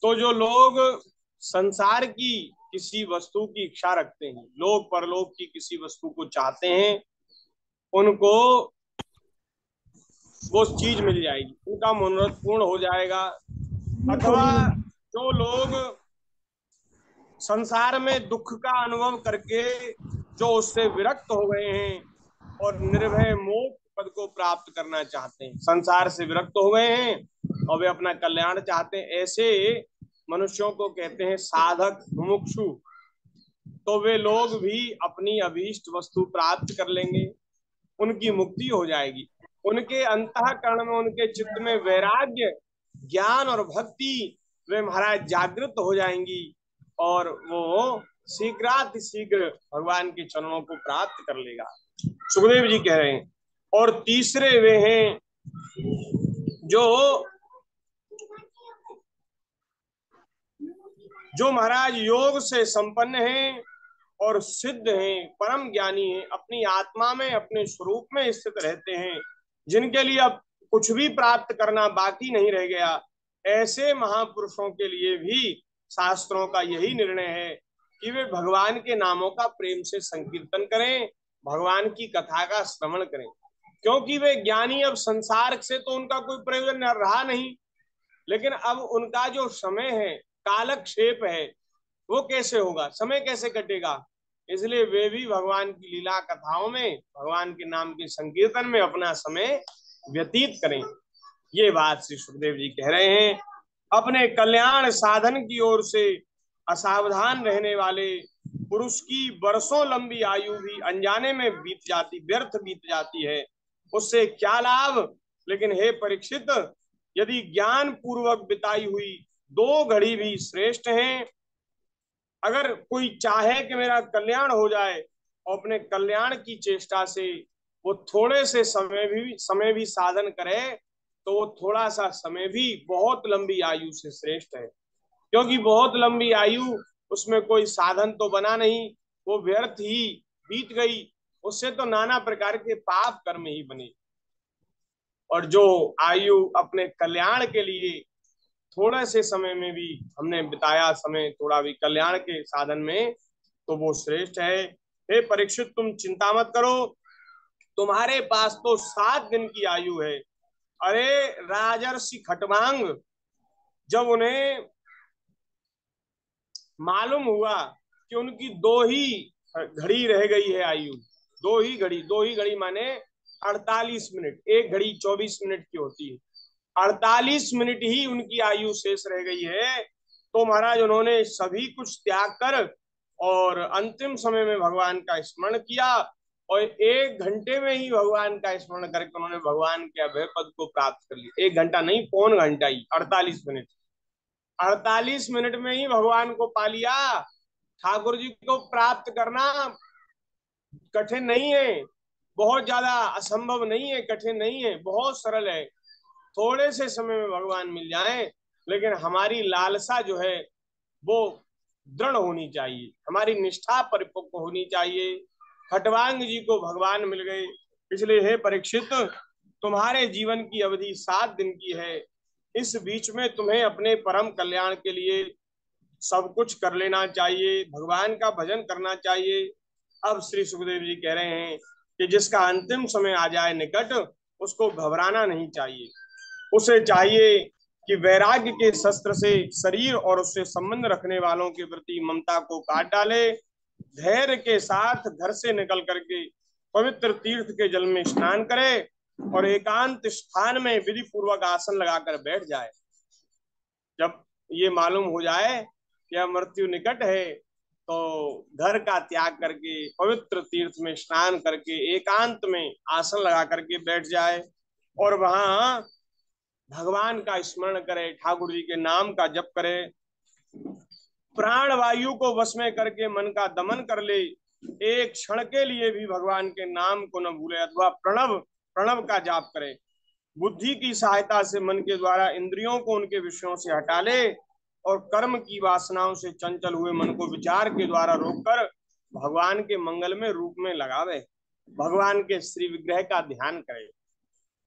तो जो लोग संसार की किसी वस्तु की इच्छा रखते हैं, लोक परलोक की किसी वस्तु को चाहते हैं, उनको वो चीज मिल जाएगी, उनका मनोरथ पूर्ण हो जाएगा। अथवा जो लोग संसार में दुख का अनुभव करके जो उससे विरक्त हो गए हैं और निर्भय मोक्ष पद को प्राप्त करना चाहते हैं, संसार से विरक्त हो गए हैं और वे अपना कल्याण चाहते हैं, ऐसे मनुष्यों को कहते हैं साधक मुमुक्षु। तो वे लोग भी अपनी अभीष्ट वस्तु प्राप्त कर लेंगे, उनकी मुक्ति हो जाएगी। उनके अंतःकरण में, उनके चित्त में वैराग्य, ज्ञान और भक्ति वे महाराज जागृत हो जाएंगी और वो शीघ्रातिशीघ्र भगवान के चरणों को प्राप्त कर लेगा, सुखदेव जी कह रहे हैं। और तीसरे वे हैं जो जो महाराज योग से संपन्न हैं और सिद्ध हैं, परम ज्ञानी हैं, अपनी आत्मा में अपने स्वरूप में स्थित रहते हैं, जिनके लिए अब कुछ भी प्राप्त करना बाकी नहीं रह गया, ऐसे महापुरुषों के लिए भी शास्त्रों का यही निर्णय है कि वे भगवान के नामों का प्रेम से संकीर्तन करें, भगवान की कथा का श्रवण करें। क्योंकि वे ज्ञानी अब संसार से तो उनका कोई प्रयोजन रहा नहीं, लेकिन अब उनका जो समय है, कालक्षेप है, वो कैसे होगा, समय कैसे कटेगा, इसलिए वे भी भगवान की लीला कथाओं में, भगवान के नाम के संकीर्तन में अपना समय व्यतीत करें। ये बात श्री सुखदेव जी कह रहे हैं। अपने कल्याण साधन की ओर से असावधान रहने वाले पुरुष की वर्षों लंबी आयु भी अनजाने में बीत जाती, व्यर्थ बीत जाती है, उससे क्या लाभ। लेकिन हे परीक्षित, यदि ज्ञान पूर्वक बिताई हुई 2 घड़ी भी श्रेष्ठ हैं। अगर कोई चाहे कि मेरा कल्याण हो जाए और अपने कल्याण की चेष्टा से वो थोड़े से समय भी साधन करे, तो वो थोड़ा सा समय भी बहुत लंबी आयु से श्रेष्ठ है। क्योंकि बहुत लंबी आयु, उसमें कोई साधन तो बना नहीं, वो व्यर्थ ही बीत गई, उससे तो नाना प्रकार के पाप कर्म ही बने। और जो आयु अपने कल्याण के लिए थोड़े से समय में भी हमने बिताया, समय थोड़ा भी कल्याण के साधन में, तो वो श्रेष्ठ है। हे परीक्षित, तुम चिंता मत करो, तुम्हारे पास तो 7 दिन की आयु है। अरे राजर्षि खटवांग, जब उन्हें मालूम हुआ कि उनकी 2 ही घड़ी रह गई है आयु, 2 ही घड़ी, 2 ही घड़ी माने 48 मिनट, 1 घड़ी 24 मिनट की होती है, 48 मिनट ही उनकी आयु शेष रह गई है, तो महाराज उन्होंने सभी कुछ त्याग कर और अंतिम समय में भगवान का स्मरण किया और 1 घंटे में ही भगवान का स्मरण करके उन्होंने भगवान के अभय पद को प्राप्त कर लिया। 1 घंटा नहीं, पौन घंटा ही, 48 मिनट, 48 मिनट में ही भगवान को पा लिया। ठाकुर जी को प्राप्त करना कठिन नहीं है, बहुत ज्यादा असंभव नहीं है, कठिन नहीं है, बहुत सरल है। थोड़े से समय में भगवान मिल जाए, लेकिन हमारी लालसा जो है वो दृढ़ होनी चाहिए, हमारी निष्ठा परिपक्व होनी चाहिए। खटवांग जी को भगवान मिल गए, इसलिए हे परीक्षित, तुम्हारे जीवन की अवधि 7 दिन की है, इस बीच में तुम्हें अपने परम कल्याण के लिए सब कुछ कर लेना चाहिए, भगवान का भजन करना चाहिए। अब श्री सुखदेव जी कह रहे हैं कि जिसका अंतिम समय आ जाए निकट, उसको घबराना नहीं चाहिए, उसे चाहिए कि वैराग्य के शस्त्र से शरीर और उससे संबंध रखने वालों के प्रति ममता को काट डाले, धैर्य के साथ घर से निकल करके पवित्र तीर्थ के जल में स्नान करे और एकांत स्थान में विधि पूर्वक आसन लगाकर बैठ जाए। जब ये मालूम हो जाए कि मृत्यु निकट है, तो घर का त्याग करके पवित्र तीर्थ में स्नान करके एकांत में आसन लगा करके बैठ जाए और वहां भगवान का स्मरण करे, ठाकुर जी के नाम का जप करे, प्राण वायु को वश में करके मन का दमन कर ले, एक क्षण के लिए भी भगवान के नाम को न भूले, अथवा प्रणव प्रणव का जाप करे, बुद्धि की सहायता से मन के द्वारा इंद्रियों को उनके विषयों से हटा ले और कर्म की वासनाओं से चंचल हुए मन को विचार के द्वारा रोककर भगवान के मंगलमय रूप में लगावे, भगवान के श्री विग्रह का ध्यान करे।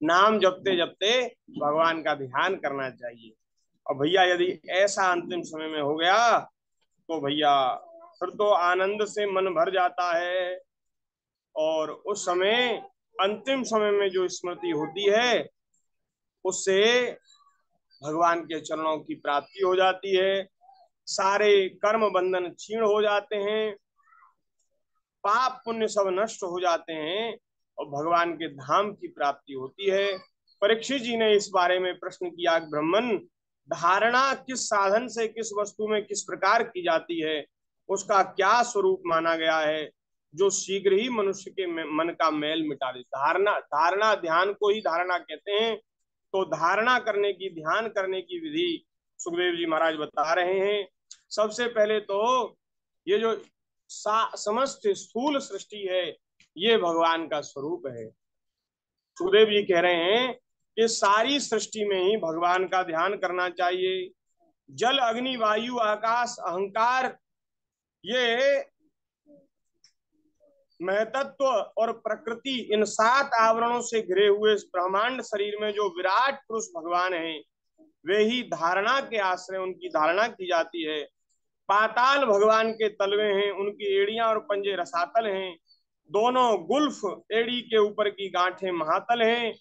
नाम जपते जपते भगवान का ध्यान करना चाहिए। और भैया यदि ऐसा अंतिम समय में हो गया तो भैया फिर तो आनंद से मन भर जाता है। और उस समय अंतिम समय में जो स्मृति होती है उससे भगवान के चरणों की प्राप्ति हो जाती है। सारे कर्म बंधन क्षीण हो जाते हैं, पाप पुण्य सब नष्ट हो जाते हैं और भगवान के धाम की प्राप्ति होती है। परीक्षित जी ने इस बारे में प्रश्न किया, ब्राह्मण धारणा किस साधन से किस वस्तु में किस प्रकार की जाती है, उसका क्या स्वरूप माना गया है जो शीघ्र ही मनुष्य के मन का मैल मिटा दे। धारणा, धारणा ध्यान को ही धारणा कहते हैं। तो धारणा करने की, ध्यान करने की विधि सुखदेव जी महाराज बता रहे हैं। सबसे पहले तो ये जो समस्त स्थूल सृष्टि है ये भगवान का स्वरूप है। सुखदेव जी कह रहे हैं कि सारी सृष्टि में ही भगवान का ध्यान करना चाहिए। जल अग्नि वायु आकाश अहंकार, ये महतत्व और प्रकृति, इन 7 आवरणों से घिरे हुए इस ब्रह्मांड शरीर में जो विराट पुरुष भगवान हैं वे ही धारणा के आश्रय उनकी धारणा की जाती है। पाताल भगवान के तलवे हैं, उनकी एड़ियां और पंजे रसातल हैं। दोनों गुल्फ एड़ी के ऊपर की गांठें महातल हैं,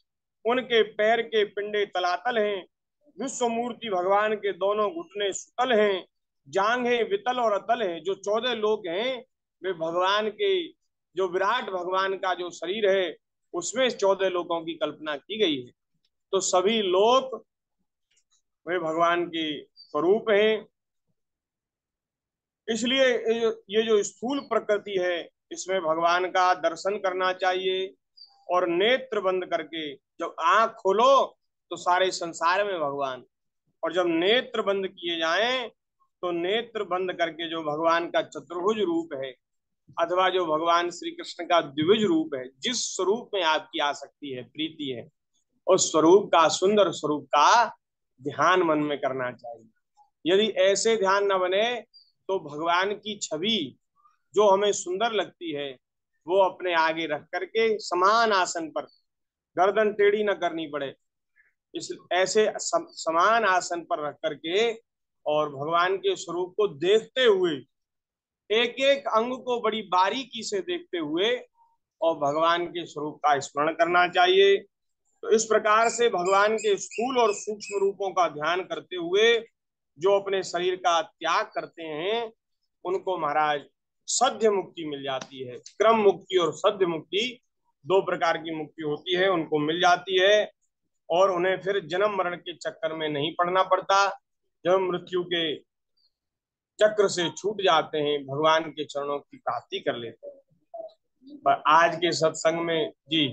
उनके पैर के पिंडे तलातल हैं। विश्व मूर्ति भगवान के दोनों घुटने सुतल हैं, जांघें वितल और अतल हैं। जो 14 लोक हैं वे भगवान के, जो विराट भगवान का जो शरीर है उसमें 14 लोकों की कल्पना की गई है। तो सभी लोक वे भगवान के स्वरूप हैं। इसलिए ये जो स्थूल प्रकृति है इसमें भगवान का दर्शन करना चाहिए। और नेत्र बंद करके जब आंख खोलो तो सारे संसार में भगवान, और जब नेत्र बंद किए जाएं तो नेत्र बंद करके जो भगवान का चतुर्भुज रूप है अथवा जो भगवान श्री कृष्ण का द्विभुज रूप है, जिस स्वरूप में आपकी आसक्ति है, प्रीति है, उस स्वरूप का, सुंदर स्वरूप का ध्यान मन में करना चाहिए। यदि ऐसे ध्यान न बने तो भगवान की छवि जो हमें सुंदर लगती है वो अपने आगे रख करके समान आसन पर, गर्दन टेढ़ी न करनी पड़े, इस ऐसे समान आसन पर रख करके और भगवान के स्वरूप को देखते हुए, एक एक अंग को बड़ी बारीकी से देखते हुए और भगवान के स्वरूप का स्मरण करना चाहिए। तो इस प्रकार से भगवान के स्थूल और सूक्ष्म रूपों का ध्यान करते हुए जो अपने शरीर का त्याग करते हैं उनको महाराज सद्य मुक्ति मिल जाती है। क्रम मुक्ति और सद्य मुक्ति 2 प्रकार की मुक्ति होती है, उनको मिल जाती है और उन्हें फिर जन्म मरण के चक्कर में नहीं पड़ना पड़ता। जब मृत्यु के चक्र से छूट जाते हैं, भगवान के चरणों की प्राप्ति कर लेते हैं। पर आज के सत्संग में जी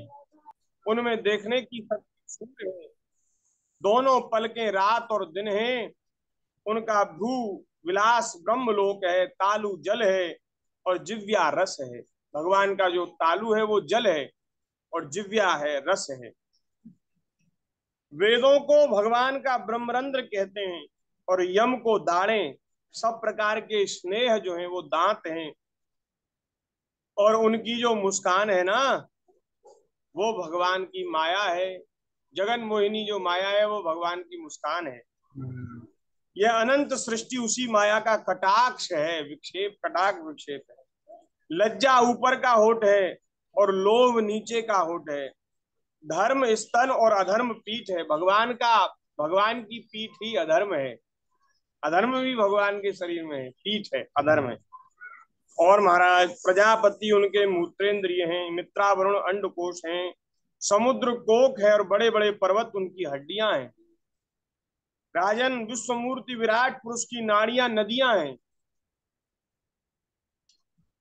उनमें देखने की सूर्य है, दोनों पलकें रात और दिन हैं, उनका भू विलास ब्रह्मलोक है, तालु जल है और जिव्या रस है। भगवान का जो तालु है वो जल है और जिव्या है, रस है। वेदों को भगवान का ब्रह्मरंध्र कहते हैं और यम को दाढ़ें, सब प्रकार के स्नेह जो है वो दांत हैं और उनकी जो मुस्कान है ना वो भगवान की माया है। जगन मोहिनी जो माया है वो भगवान की मुस्कान है। यह अनंत सृष्टि उसी माया का कटाक्ष है, विक्षेप, कटाक्ष विक्षेप है। लज्जा ऊपर का होठ है और लोभ नीचे का होठ है। धर्म स्तन और अधर्म पीठ है। भगवान का, भगवान की पीठ ही अधर्म है। अधर्म भी भगवान के शरीर में है, पीठ है, अधर्म है। और महाराज प्रजापति उनके मूत्रेंद्रिय हैं, मित्रावरुण अंडकोश हैं, समुद्र कोक है और बड़े बड़े पर्वत उनकी हड्डियां हैं। राजन विश्वमूर्ति विराट पुरुष की नाड़ियां नदियां हैं।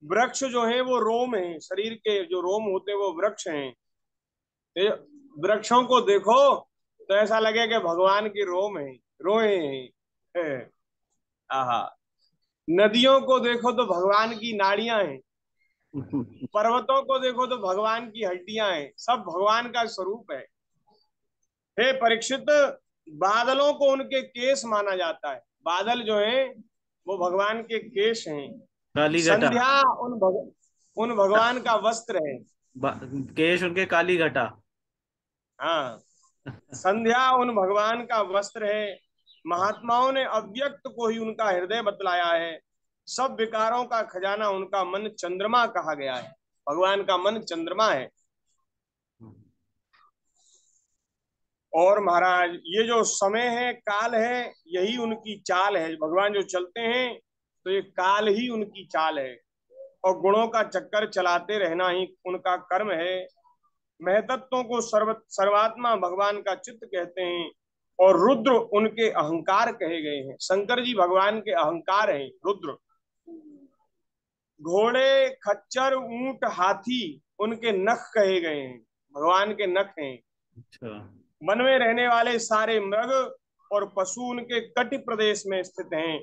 वृक्ष जो है वो रोम है, शरीर के जो रोम होते हैं वो वृक्ष हैं। वृक्षों को देखो तो ऐसा लगे कि भगवान के रोम है, रोए हैं। आहा, नदियों को देखो तो भगवान की नाड़ियां हैं, पर्वतों को देखो तो भगवान की हड्डियां हैं, सब भगवान का स्वरूप है। हे परीक्षित, बादलों को उनके केस माना जाता है। बादल जो है वो भगवान के केश हैं। काली घटा। संध्या उन भगवान का वस्त्र है। केश उनके काली घटा। हाँ, संध्या उन भगवान का वस्त्र है। महात्माओं ने अव्यक्त को ही उनका हृदय बतलाया है। सब विकारों का खजाना उनका मन चंद्रमा कहा गया है। भगवान का मन चंद्रमा है। और महाराज ये जो समय है, काल है, यही उनकी चाल है। भगवान जो चलते हैं तो ये काल ही उनकी चाल है, और गुणों का चक्कर चलाते रहना ही उनका कर्म है। महतत्वों को सर्वात्मा भगवान का चित्त कहते हैं, और रुद्र उनके अहंकार कहे गए हैं। शंकर जी भगवान के अहंकार हैं रुद्र। घोड़े, खच्चर, ऊंट, हाथी उनके नख कहे गए हैं, भगवान के नख हैं। अच्छा। वन में रहने वाले सारे मृग और पशु उनके कटि प्रदेश में स्थित हैं।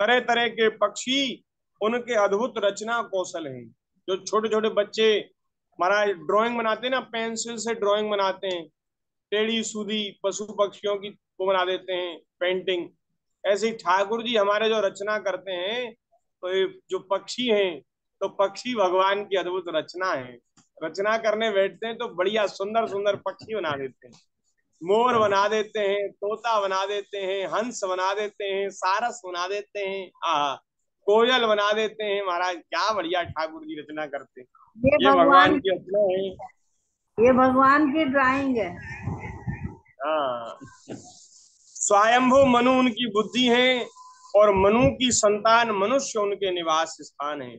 तरह तरह के पक्षी उनके अद्भुत रचना कौशल हैं। जो छोटे छोटे बच्चे महाराज ड्राइंग बनाते हैं ना, पेंसिल से ड्राइंग बनाते हैं, टेढ़ी सूधी पशु पक्षियों की वो बना देते हैं पेंटिंग। ऐसे ही ठाकुर जी हमारे जो रचना करते हैं, तो ये जो पक्षी हैं, तो पक्षी भगवान की अद्भुत रचना है। रचना करने बैठते हैं तो बढ़िया सुंदर सुंदर पक्षी बना देते हैं। मोर बना देते हैं, तोता बना देते हैं, हंस बना देते हैं, सारस बना देते हैं, कोयल बना देते हैं। महाराज क्या बढ़िया ठाकुर जी रचना करते हैं। ये भगवान की रचना है। ये भगवान की ड्राइंग है। हाँ, स्वयंभू मनु उनकी बुद्धि है, और मनु की संतान मनुष्य उनके निवास स्थान है।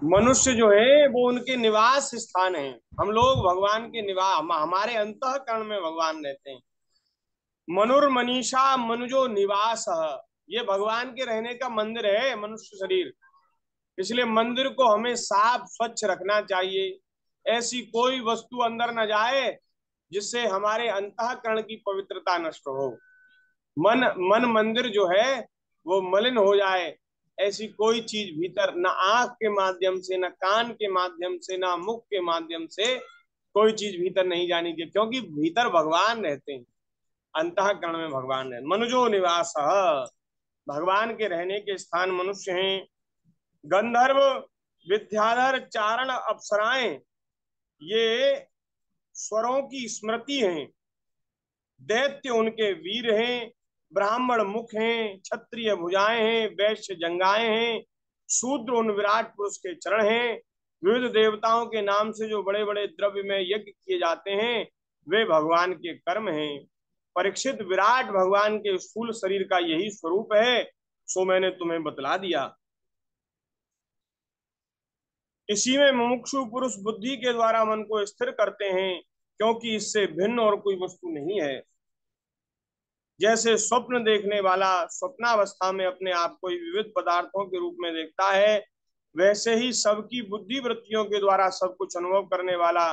मनुष्य जो है वो उनके निवास स्थान है। हम लोग भगवान के निवास, हमारे अंतःकरण में भगवान रहते हैं। मनुर्मनीषा मनुजो निवास, ये भगवान के रहने का मंदिर है मनुष्य शरीर। इसलिए मंदिर को हमें साफ स्वच्छ रखना चाहिए। ऐसी कोई वस्तु अंदर न जाए जिससे हमारे अंतःकरण की पवित्रता नष्ट हो। मन मन मंदिर जो है वो मलिन हो जाए, ऐसी कोई चीज भीतर, न आंख के माध्यम से, न कान के माध्यम से, न मुख के माध्यम से कोई चीज भीतर नहीं जानी चाहिए, क्योंकि भीतर भगवान रहते हैं। अंतःकरण में भगवान रहते। मनुजो निवास, भगवान के रहने के स्थान मनुष्य हैं। गंधर्व, विद्याधर, चारण, अप्सराएं ये स्वरों की स्मृति हैं। दैत्य उनके वीर हैं। ब्राह्मण मुख हैं, क्षत्रिय भुजाएं हैं, वैश्य जंगाएं हैं, शूद्र उन विराट पुरुष के चरण हैं। विविध देवताओं के नाम से जो बड़े बड़े द्रव्य में यज्ञ किए जाते हैं, वे भगवान के कर्म हैं। परीक्षित, विराट भगवान के स्थूल शरीर का यही स्वरूप है, सो मैंने तुम्हें बतला दिया। इसी में मुमुक्षु पुरुष बुद्धि के द्वारा मन को स्थिर करते हैं, क्योंकि इससे भिन्न और कोई वस्तु नहीं है। जैसे स्वप्न देखने वाला स्वप्नावस्था में अपने आप को विविध पदार्थों के रूप में देखता है, वैसे ही सबकी बुद्धि वृत्तियों के द्वारा सब कुछ अनुभव करने वाला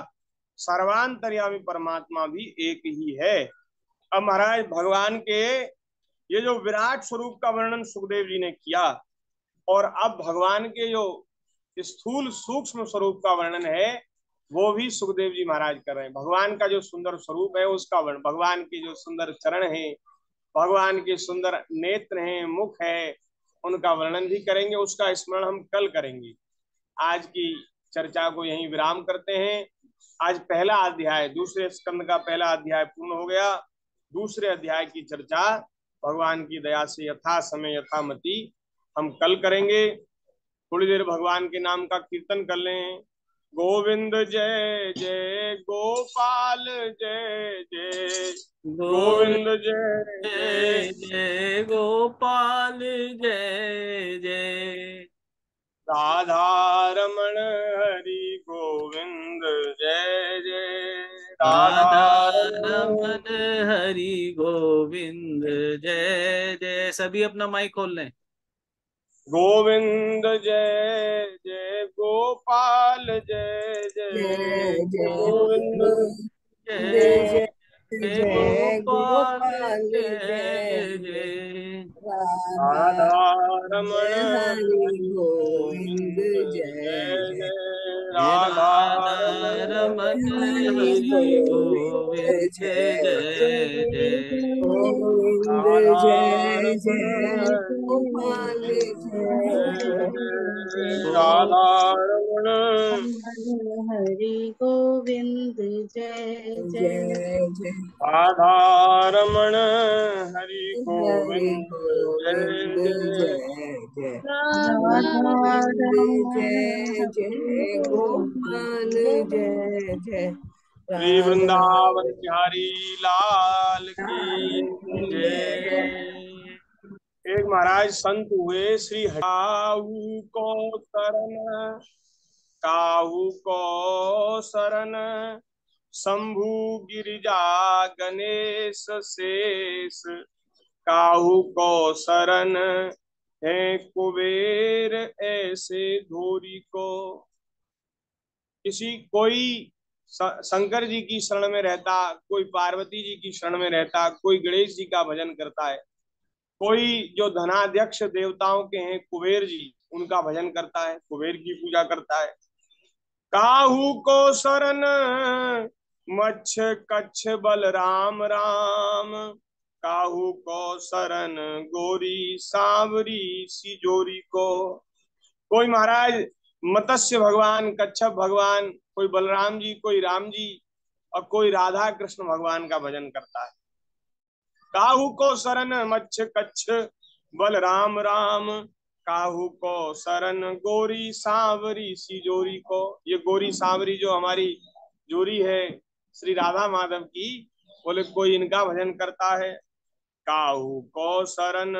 सर्वांतर्यामी परमात्मा भी एक ही है। अब महाराज भगवान के ये जो विराट स्वरूप का वर्णन सुखदेव जी ने किया, और अब भगवान के जो स्थूल सूक्ष्म स्वरूप का वर्णन है वो भी सुखदेव जी महाराज कर रहे हैं। भगवान का जो सुंदर स्वरूप है उसका वर्णन, भगवान के जो सुंदर चरण है, भगवान के सुंदर नेत्र हैं, मुख है, उनका वर्णन भी करेंगे। उसका स्मरण हम कल करेंगे। आज की चर्चा को यहीं विराम करते हैं। आज पहला अध्याय, दूसरे स्कंद का पहला अध्याय पूर्ण हो गया। दूसरे अध्याय की चर्चा भगवान की दया से यथा समय यथामति हम कल करेंगे। थोड़ी देर भगवान के नाम का कीर्तन कर लें। गोविंद जय जय गोपाल जय जय, गोविंद जय जय जय गोपाल जय जय, राधा रमण हरि गोविंद जय जय, राधा राधा रमन हरि गोविंद जय जय। सभी अपना माइक खोल लें। गोविंद जय जय गोपाल जय जय, जय गोविंद जय जय जय जय गोपाल गोपाल जय जय जय, जय, राधा राधा रमण जय हरि हरि गोविंद गोविंद जय जय जय, जय, हे राधा राधा रमण रमन हरि हरि गोविंद गोविंद जय जय, गोविंद राधा जय रमण जय हरि गोपाल जय जय जय, गो राधा रमण हरि गोविंद जय जय, जय जय राधा रमण हरि हरि गोविंद गोविंद जय जय जय जय राधा गोविंद रमण जय हरि जय गोपाल जय जय श्री राधा वृंदावन बिहारी लाल की लाल की जय। जय। एक महाराज संत हुए श्री काहू को शरण, काहू को शरण, शंभु गिरिजा गणेश शेष, काहू को शरण है कुबेर ऐसे धोरी को। किसी कोई शंकर जी की शरण में रहता, कोई पार्वती जी की शरण में रहता, कोई गणेश जी का भजन करता है, कोई जो धनाध्यक्ष देवताओं के हैं कुबेर जी, उनका भजन करता है, कुबेर की पूजा करता है। काहू को शरण मच्छ कच्छ बलराम राम, काहू को शरण गोरी सांवरी सिजोरी को। कोई महाराज मत्स्य भगवान, कच्छप भगवान, कोई बलराम जी, कोई राम जी, और कोई राधा कृष्ण भगवान का भजन करता है। काहू को शरण मच्छ कच्छ बलराम राम, काहू को शरण गोरी सांवरी सी जोरी को। ये गोरी सांवरी जो हमारी जोरी है श्री राधा माधव की, बोले कोई इनका भजन करता है। काहू को शरण